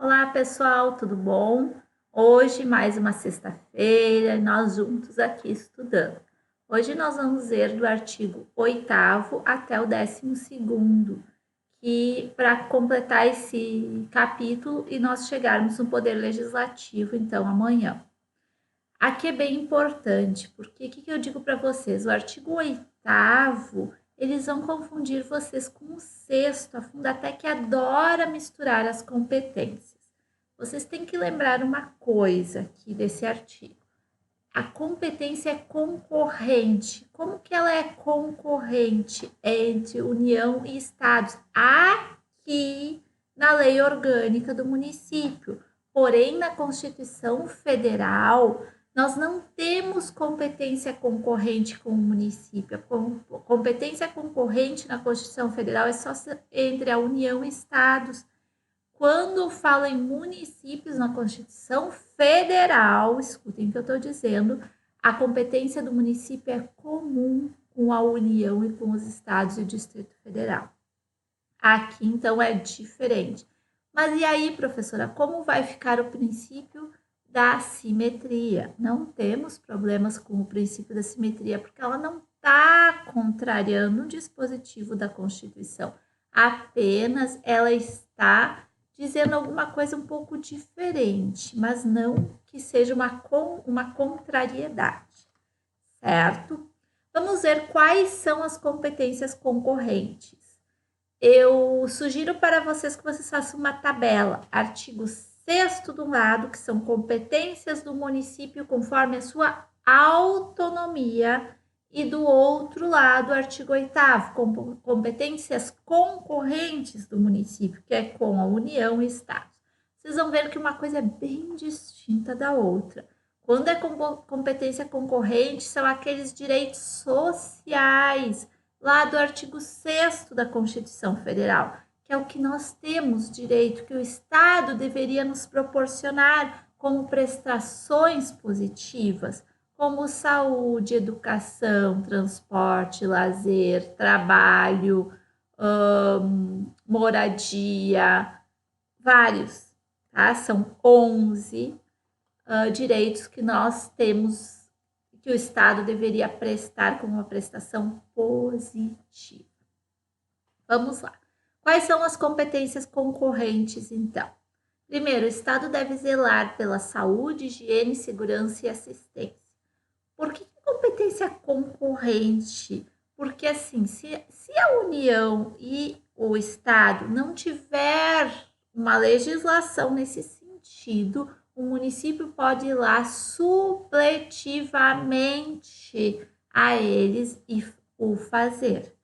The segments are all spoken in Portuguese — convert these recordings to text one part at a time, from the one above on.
Olá, pessoal, tudo bom? Hoje, mais uma sexta-feira, nós juntos aqui estudando. Hoje nós vamos ler do artigo 8º até o 12º, que para completar esse capítulo e nós chegarmos no Poder Legislativo, então, amanhã. Aqui é bem importante, porque o que eu digo para vocês? O artigo 8º, eles vão confundir vocês com o 6º, a Fundatec adora misturar as competências. Vocês têm que lembrar uma coisa aqui desse artigo. A competência é concorrente. Como que ela é concorrente entre União e Estados? Aqui na lei orgânica do município. Porém, na Constituição Federal, nós não temos competência concorrente com o município. A competência concorrente na Constituição Federal é só entre a União e Estados. Quando fala em municípios na Constituição Federal, escutem o que eu estou dizendo, a competência do município é comum com a União e com os estados e o Distrito Federal. Aqui, então, é diferente. Mas e aí, professora, como vai ficar o princípio da simetria? Não temos problemas com o princípio da simetria, porque ela não está contrariando o dispositivo da Constituição. Apenas ela está dizendo alguma coisa um pouco diferente, mas não que seja uma contrariedade, certo? Vamos ver quais são as competências concorrentes. Eu sugiro para vocês que vocês façam uma tabela, artigo 6º do lado, que são competências do município conforme a sua autonomia, e do outro lado, artigo 8º, competências concorrentes do município, que é com a União e Estados. Vocês vão ver que uma coisa é bem distinta da outra. Quando é competência concorrente, são aqueles direitos sociais, lá do artigo 6º da Constituição Federal, que é o que nós temos direito, que o Estado deveria nos proporcionar como prestações positivas, como saúde, educação, transporte, lazer, trabalho, moradia, vários, tá? São 11 direitos que nós temos, que o Estado deveria prestar como uma prestação positiva. Vamos lá. Quais são as competências concorrentes, então? Primeiro, o Estado deve zelar pela saúde, higiene, segurança e assistência. Por que competência concorrente? Porque, assim, se a União e o Estado não tiver uma legislação nesse sentido, o município pode ir lá supletivamente a eles e o fazer.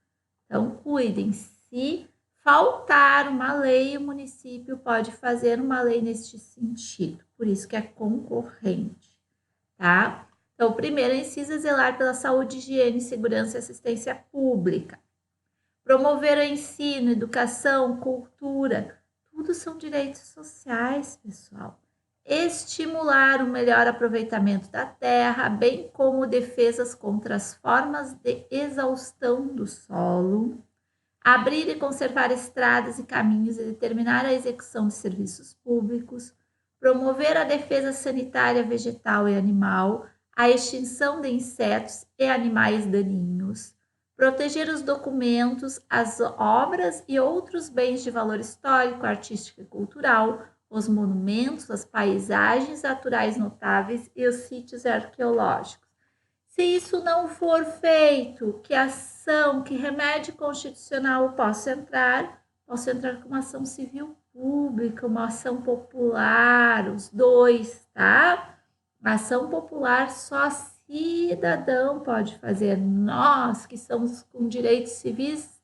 Então, cuidem, se faltar uma lei, o município pode fazer uma lei neste sentido. Por isso que é concorrente, tá? Então, o primeiro inciso é zelar pela saúde, higiene, segurança e assistência pública. Promover o ensino, educação, cultura, tudo são direitos sociais, pessoal. Estimular o melhor aproveitamento da terra, bem como defesas contra as formas de exaustão do solo. Abrir e conservar estradas e caminhos e determinar a execução de serviços públicos. Promover a defesa sanitária vegetal e animal, a extinção de insetos e animais daninhos, proteger os documentos, as obras e outros bens de valor histórico, artístico e cultural, os monumentos, as paisagens naturais notáveis e os sítios arqueológicos. Se isso não for feito, que ação, que remédio constitucional eu posso entrar? Posso entrar com uma ação civil pública, uma ação popular, os dois, tá? Ação popular só cidadão pode fazer. Nós que somos com direitos civis,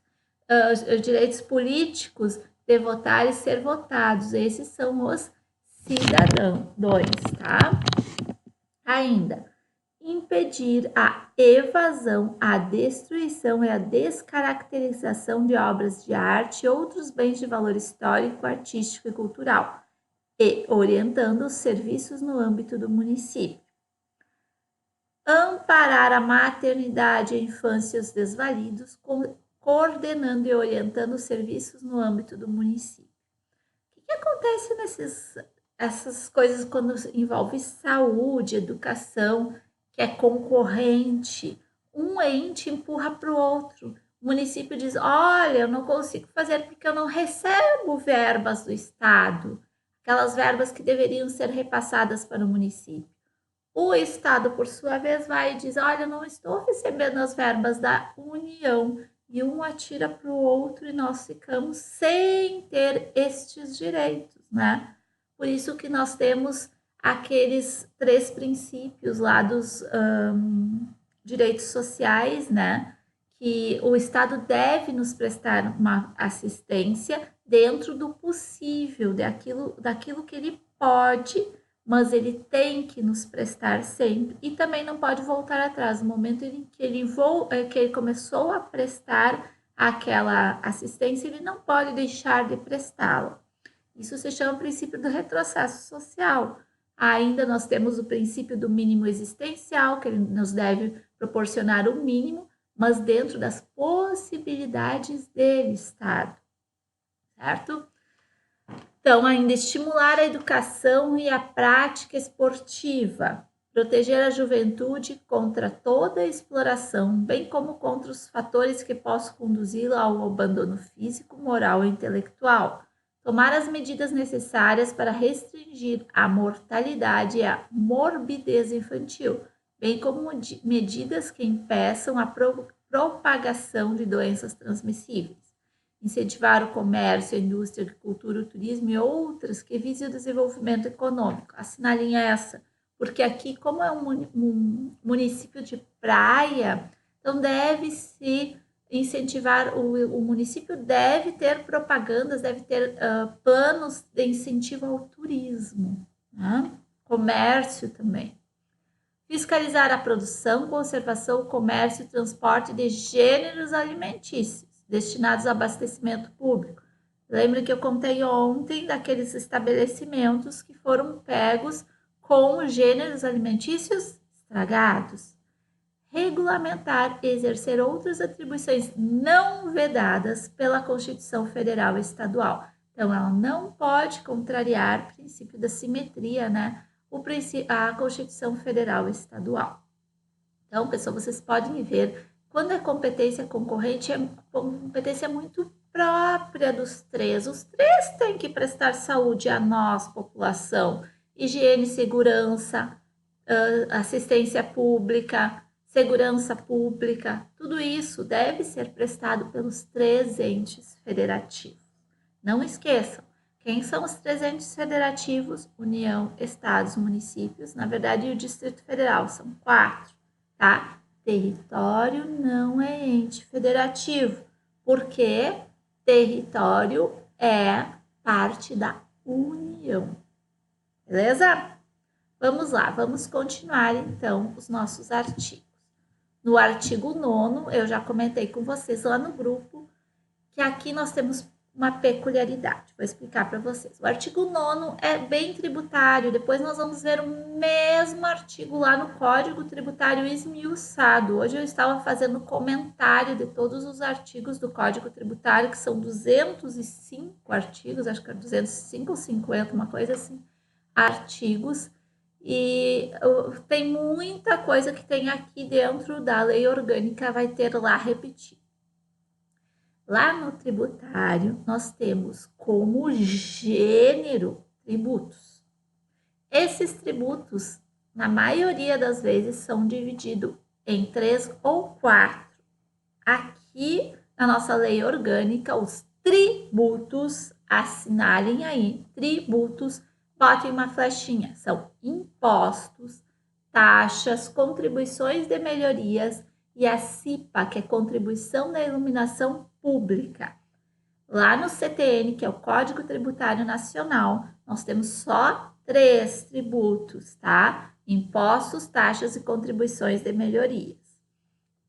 direitos políticos de votar e ser votados, esses são os cidadãos, tá? Ainda, impedir a evasão, a destruição e a descaracterização de obras de arte e outros bens de valor histórico, artístico e cultural, e orientando os serviços no âmbito do município. Amparar a maternidade, a infância e os desvalidos, coordenando e orientando os serviços no âmbito do município. O que acontece essas coisas quando envolve saúde, educação, que é concorrente? Um ente empurra para o outro. O município diz: olha, eu não consigo fazer porque eu não recebo verbas do Estado, aquelas verbas que deveriam ser repassadas para o município. O Estado, por sua vez, vai e diz: olha, eu não estou recebendo as verbas da União. E um atira para o outro e nós ficamos sem ter estes direitos, né? Por isso que nós temos aqueles 3 princípios lá dos direitos sociais, né? Que o Estado deve nos prestar uma assistência dentro do possível, daquilo que ele pode, mas ele tem que nos prestar sempre e também não pode voltar atrás. No momento em que ele começou a prestar aquela assistência, ele não pode deixar de prestá-la. Isso se chama princípio do retrocesso social. Ainda nós temos o princípio do mínimo existencial, que ele nos deve proporcionar o mínimo, mas dentro das possibilidades dele, Estado, certo? Então, ainda estimular a educação e a prática esportiva, proteger a juventude contra toda a exploração, bem como contra os fatores que possam conduzi-la ao abandono físico, moral e intelectual. Tomar as medidas necessárias para restringir a mortalidade e a morbidez infantil, bem como medidas que impeçam a propagação de doenças transmissíveis. Incentivar o comércio, a indústria, a agricultura, o turismo e outras que visem o desenvolvimento econômico. Assinalem essa, porque aqui, como é um município de praia, então deve-se incentivar, o município deve ter propagandas, deve ter planos de incentivo ao turismo, né? Comércio também. Fiscalizar a produção, conservação, comércio e transporte de gêneros alimentícios destinados ao abastecimento público. Lembra que eu contei ontem daqueles estabelecimentos que foram pegos com gêneros alimentícios estragados. Regulamentar e exercer outras atribuições não vedadas pela Constituição Federal e Estadual. Então, ela não pode contrariar o princípio da simetria, né? A Constituição Federal e Estadual. Então, pessoal, vocês podem ver, quando é competência concorrente, é competência muito própria dos 3. Os 3 têm que prestar saúde a nós, população, higiene, segurança, assistência pública, segurança pública, tudo isso deve ser prestado pelos 3 entes federativos. Não esqueçam, quem são os 3 entes federativos? União, estados, municípios, na verdade, o Distrito Federal, são 4, tá? Território não é ente federativo, porque território é parte da União, beleza? Vamos lá, vamos continuar então os nossos artigos. No artigo 9º, eu já comentei com vocês lá no grupo, que aqui nós temos uma peculiaridade. Vou explicar para vocês. O artigo 9º é bem tributário, depois nós vamos ver o mesmo artigo lá no Código Tributário esmiuçado. Hoje eu estava fazendo comentário de todos os artigos do Código Tributário, que são 205 artigos, acho que é 205 ou 50, uma coisa assim, artigos. E tem muita coisa que tem aqui dentro da lei orgânica, vai ter lá repetido. Lá no tributário, nós temos como gênero tributos. Esses tributos, na maioria das vezes, são divididos em 3 ou 4. Aqui, na nossa lei orgânica, os tributos, assinalem aí, tributos, botem uma flechinha, são impostos, taxas, contribuições de melhorias e a CIPA, que é contribuição da iluminação pública. Lá no CTN, que é o Código Tributário Nacional, nós temos só 3 tributos, tá? Impostos, taxas e contribuições de melhorias.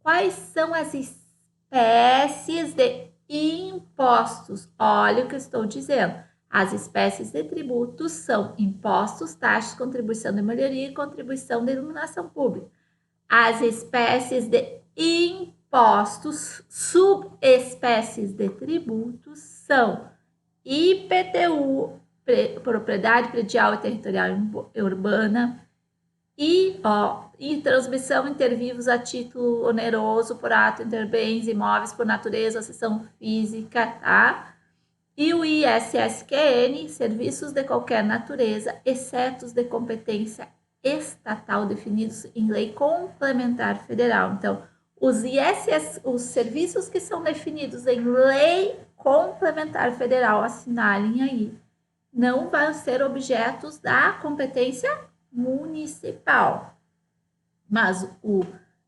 Quais são as espécies de impostos? Olha o que eu estou dizendo. As espécies de tributos são impostos, taxas, contribuição de melhoria e contribuição de iluminação pública. As espécies de impostos, subespécies de tributos, são IPTU, propriedade predial e territorial urbana, e transmissão inter vivos a título oneroso por ato inter bens imóveis por natureza ou seção física, tá? E o ISSQN, serviços de qualquer natureza, exceto os de competência estatal definidos em lei complementar federal. Então, os serviços que são definidos em lei complementar federal, assinalem aí, não vão ser objetos da competência municipal. Mas o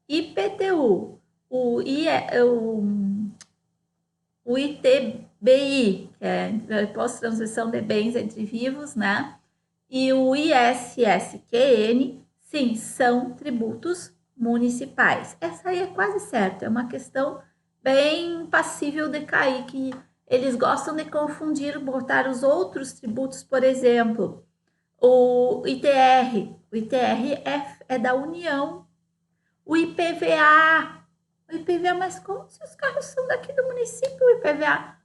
IPTU, o ITBI, que é Imposto de Transmissão de Bens entre Vivos, né? E o ISSQN, sim, são tributos municipais. Essa aí é quase certa, é uma questão bem passível de cair, que eles gostam de confundir, botar os outros tributos, por exemplo, o ITR é da União, o IPVA, mas como se os carros são daqui do município, o IPVA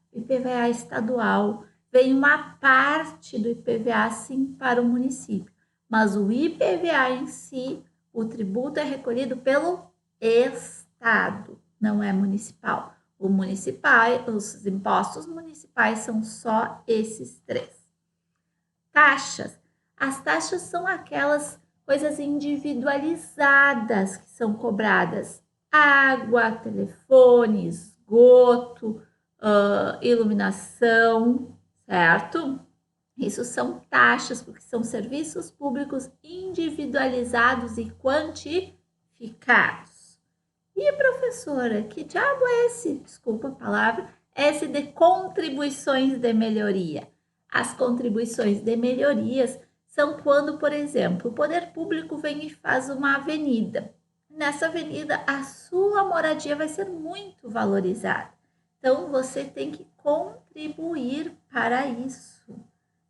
é estadual, vem uma parte do IPVA sim para o município, mas o IPVA em si, o tributo é recolhido pelo estado, não é municipal. Os impostos municipais são só esses 3. Taxas. As taxas são aquelas coisas individualizadas que são cobradas. Água, telefone, esgoto, iluminação, certo? Isso são taxas, porque são serviços públicos individualizados e quantificados. E, professora, que diabo é esse? Desculpa a palavra. Esse de contribuições de melhoria. As contribuições de melhorias são quando, por exemplo, o poder público vem e faz uma avenida. Nessa avenida, a sua moradia vai ser muito valorizada. Então, você tem que contribuir para isso.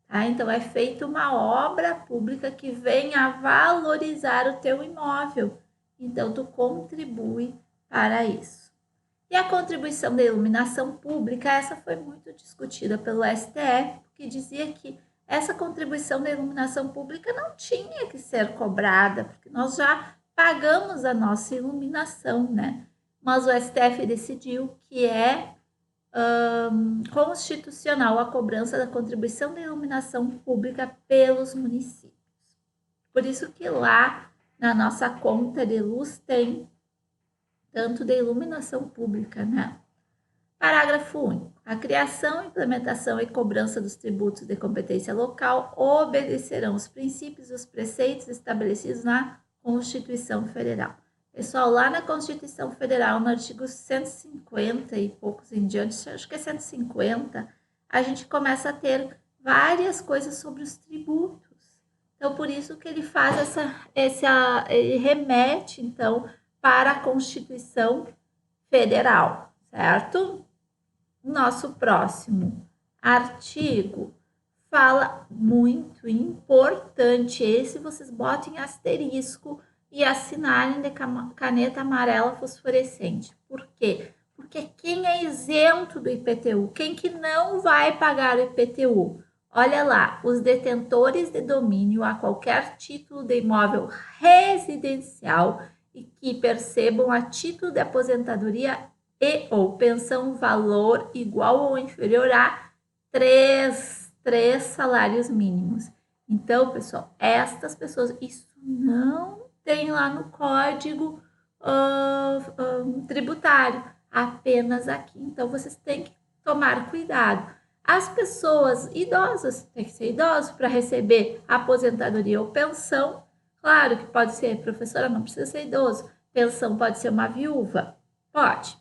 Tá? Então, é feita uma obra pública que vem a valorizar o teu imóvel. Então, tu contribui para isso. E a contribuição da iluminação pública, essa foi muito discutida pelo STF, que dizia que essa contribuição da iluminação pública não tinha que ser cobrada, porque nós já pagamos a nossa iluminação, né? Mas o STF decidiu que é constitucional a cobrança da contribuição da iluminação pública pelos municípios. Por isso que lá na nossa conta de luz tem tanto de iluminação pública, né? Parágrafo único. A criação, implementação e cobrança dos tributos de competência local obedecerão os princípios e os preceitos estabelecidos na Constituição Federal. Pessoal, lá na Constituição Federal, no artigo 150 e poucos em diante, acho que é 150, a gente começa a ter várias coisas sobre os tributos. Então, por isso que ele faz ele remete, então, para a Constituição Federal, certo? Nosso próximo artigo fala muito importante, esse vocês botem asterisco e assinalem de caneta amarela fosforescente. Por quê? Porque quem é isento do IPTU, quem que não vai pagar o IPTU? Olha lá, os detentores de domínio a qualquer título de imóvel residencial e que percebam a título de aposentadoria e ou pensão valor igual ou inferior a 3 salários mínimos. Então, pessoal, estas pessoas, isso não tem lá no código tributário, apenas aqui. Então, vocês têm que tomar cuidado. As pessoas idosas, tem que ser idoso para receber aposentadoria ou pensão. Claro que pode ser, professora, não precisa ser idoso. Pensão pode ser uma viúva? Pode.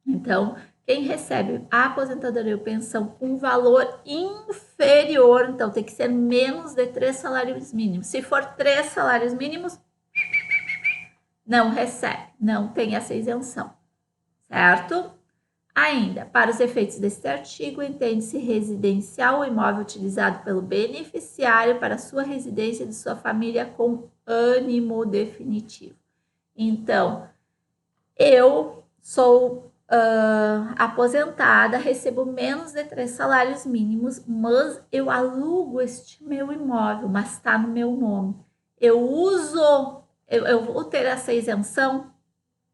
Então, quem recebe a aposentadoria ou pensão com valor inferior, então tem que ser menos de 3 salários mínimos. Se for 3 salários mínimos, não recebe, não tem essa isenção, certo? Ainda, para os efeitos deste artigo, entende-se residencial o imóvel utilizado pelo beneficiário para sua residência de sua família com ânimo definitivo. Então, eu sou aposentada, recebo menos de 3 salários mínimos, mas eu alugo este meu imóvel, mas está no meu nome. Eu vou ter essa isenção?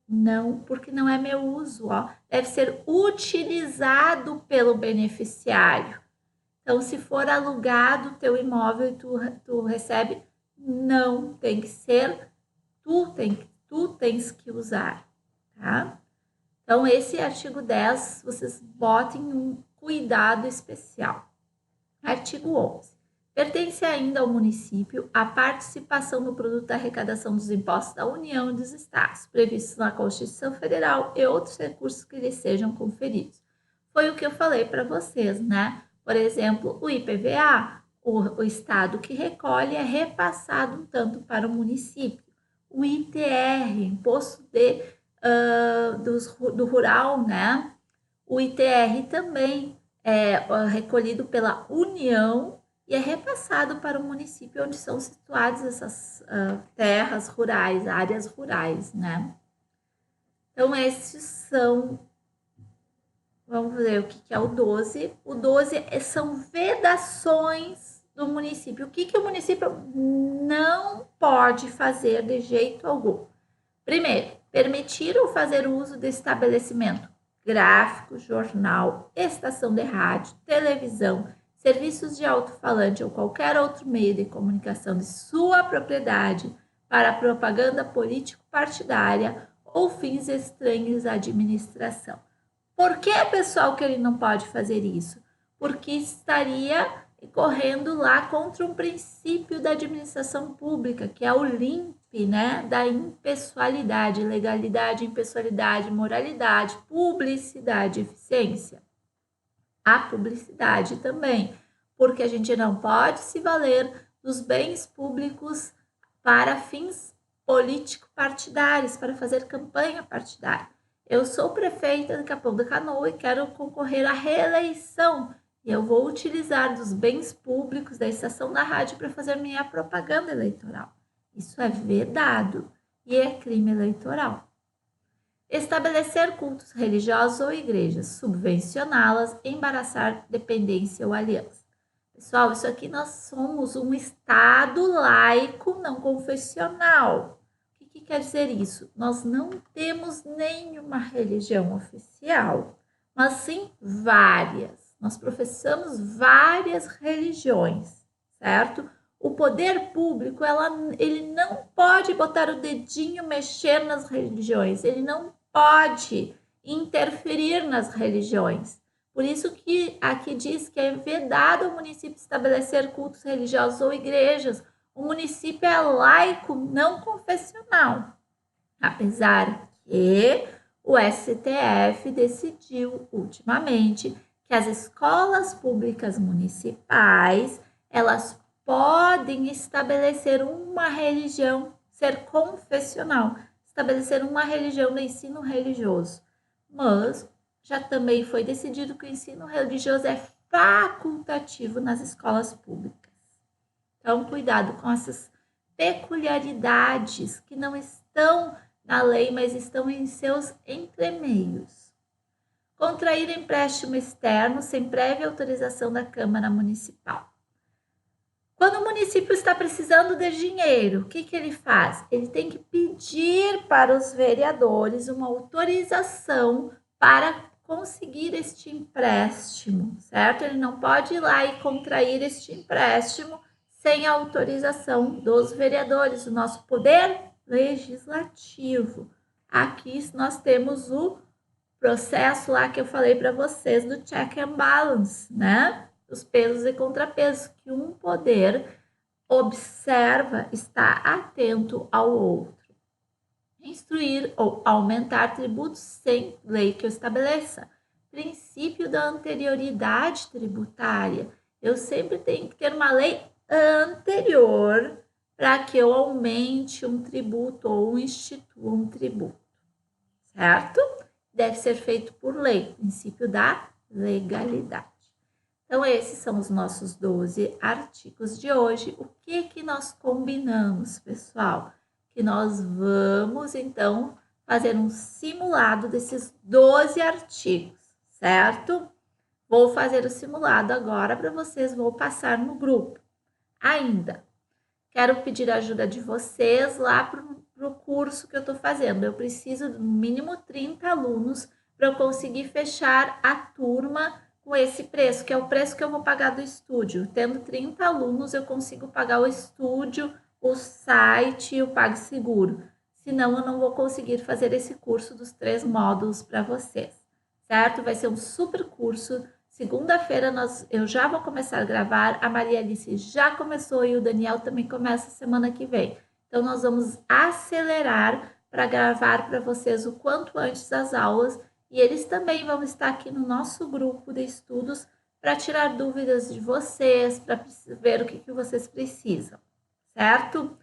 Não, porque não é meu uso, ó. Deve ser utilizado pelo beneficiário. Então, se for alugado o teu imóvel e tu recebe, não, tem que ser, tu tens que usar, tá? Então, esse artigo 10, vocês botem um cuidado especial. Artigo 11. Pertence ainda ao município a participação no produto da arrecadação dos impostos da União e dos Estados, previstos na Constituição Federal e outros recursos que lhes sejam conferidos. Foi o que eu falei para vocês, né? Por exemplo, o IPVA, o Estado que recolhe é repassado um tanto para o município. O ITR, Imposto do Rural, né? O ITR também é recolhido pela União e é repassado para o município onde são situadas essas terras rurais, áreas rurais, né? Então, esses são... Vamos ver o que é o 12. O 12 são vedações do município. O que o município não pode fazer de jeito algum? Primeiro, permitir ou fazer uso de estabelecimento gráfico, jornal, estação de rádio, televisão, serviços de alto-falante ou qualquer outro meio de comunicação de sua propriedade para propaganda político-partidária ou fins estranhos à administração. Por que, pessoal, que ele não pode fazer isso? Porque estaria correndo lá contra um princípio da administração pública, que é o LIMP, né? Da impessoalidade, legalidade, impessoalidade, moralidade, publicidade, eficiência. A publicidade também, porque a gente não pode se valer dos bens públicos para fins político-partidários, para fazer campanha partidária. Eu sou prefeita de Capão da Canoa e quero concorrer à reeleição. E eu vou utilizar dos bens públicos da estação da rádio para fazer minha propaganda eleitoral. Isso é vedado e é crime eleitoral. Estabelecer cultos religiosos ou igrejas, subvencioná-las, embaraçar dependência ou aliança. Pessoal, isso aqui nós somos um Estado laico não confessional. O que quer dizer isso? Nós não temos nenhuma religião oficial, mas sim várias. Nós professamos várias religiões, certo? O poder público, ele não pode botar o dedinho, mexer nas religiões, ele não pode interferir nas religiões. Por isso que aqui diz que é vedado ao município estabelecer cultos religiosos ou igrejas. O município é laico, não confessional. Apesar que o STF decidiu ultimamente que as escolas públicas municipais, elas podem estabelecer uma religião, ser confessional, estabelecer uma religião no ensino religioso. Mas já também foi decidido que o ensino religioso é facultativo nas escolas públicas. Então, cuidado com essas peculiaridades que não estão na lei, mas estão em seus entremeios. Contrair empréstimo externo sem prévia autorização da Câmara Municipal. Quando o município está precisando de dinheiro, o que ele faz? Ele tem que pedir para os vereadores uma autorização para conseguir este empréstimo, certo? Ele não pode ir lá e contrair este empréstimo sem a autorização dos vereadores, o nosso poder legislativo. Aqui nós temos o processo lá que eu falei para vocês do check and balance, né? Os pesos e contrapesos, que um poder observa, está atento ao outro. Instruir ou aumentar tributos sem lei que o estabeleça. Princípio da anterioridade tributária. Eu sempre tenho que ter uma lei anterior para que eu aumente um tributo ou institua um tributo, certo? Deve ser feito por lei, princípio da legalidade. Então, esses são os nossos 12 artigos de hoje. O que nós combinamos, pessoal? Que nós vamos, então, fazer um simulado desses 12 artigos, certo? Vou fazer o simulado agora para vocês, vou passar no grupo. Ainda, quero pedir a ajuda de vocês lá para o curso que eu estou fazendo. Eu preciso de no mínimo 30 alunos para eu conseguir fechar a turma com esse preço, que é o preço que eu vou pagar do estúdio. Tendo 30 alunos, eu consigo pagar o estúdio, o site e o PagSeguro. Senão, eu não vou conseguir fazer esse curso dos 3 módulos para vocês, certo? Vai ser um super curso. Segunda-feira eu já vou começar a gravar, a Maria Alice já começou e o Daniel também começa semana que vem. Então, nós vamos acelerar para gravar para vocês o quanto antes as aulas e eles também vão estar aqui no nosso grupo de estudos para tirar dúvidas de vocês, para ver o que vocês precisam, certo?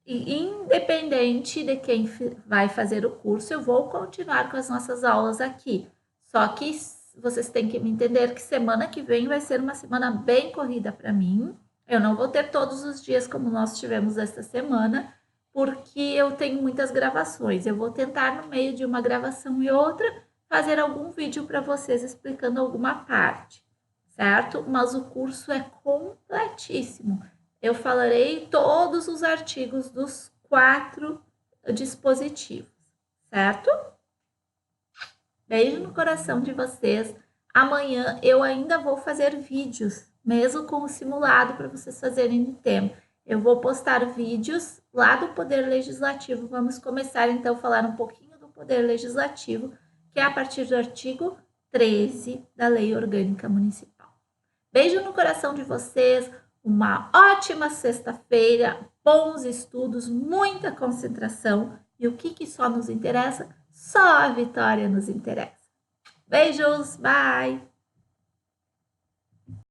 E independente de quem vai fazer o curso, eu vou continuar com as nossas aulas aqui. Só que vocês têm que me entender que semana que vem vai ser uma semana bem corrida para mim. Eu não vou ter todos os dias como nós tivemos esta semana, porque eu tenho muitas gravações. Eu vou tentar, no meio de uma gravação e outra, fazer algum vídeo para vocês explicando alguma parte, certo? Mas o curso é completíssimo. Eu falarei todos os artigos dos 4 dispositivos, certo? Beijo no coração de vocês. Amanhã eu ainda vou fazer vídeos, mesmo com o simulado, para vocês fazerem no tempo. Eu vou postar vídeos lá do Poder Legislativo. Vamos começar, então, a falar um pouquinho do Poder Legislativo, que é a partir do artigo 13 da Lei Orgânica Municipal. Beijo no coração de vocês. Uma ótima sexta-feira, bons estudos, muita concentração. E o que só nos interessa? Só a vitória nos interessa. Beijos, bye!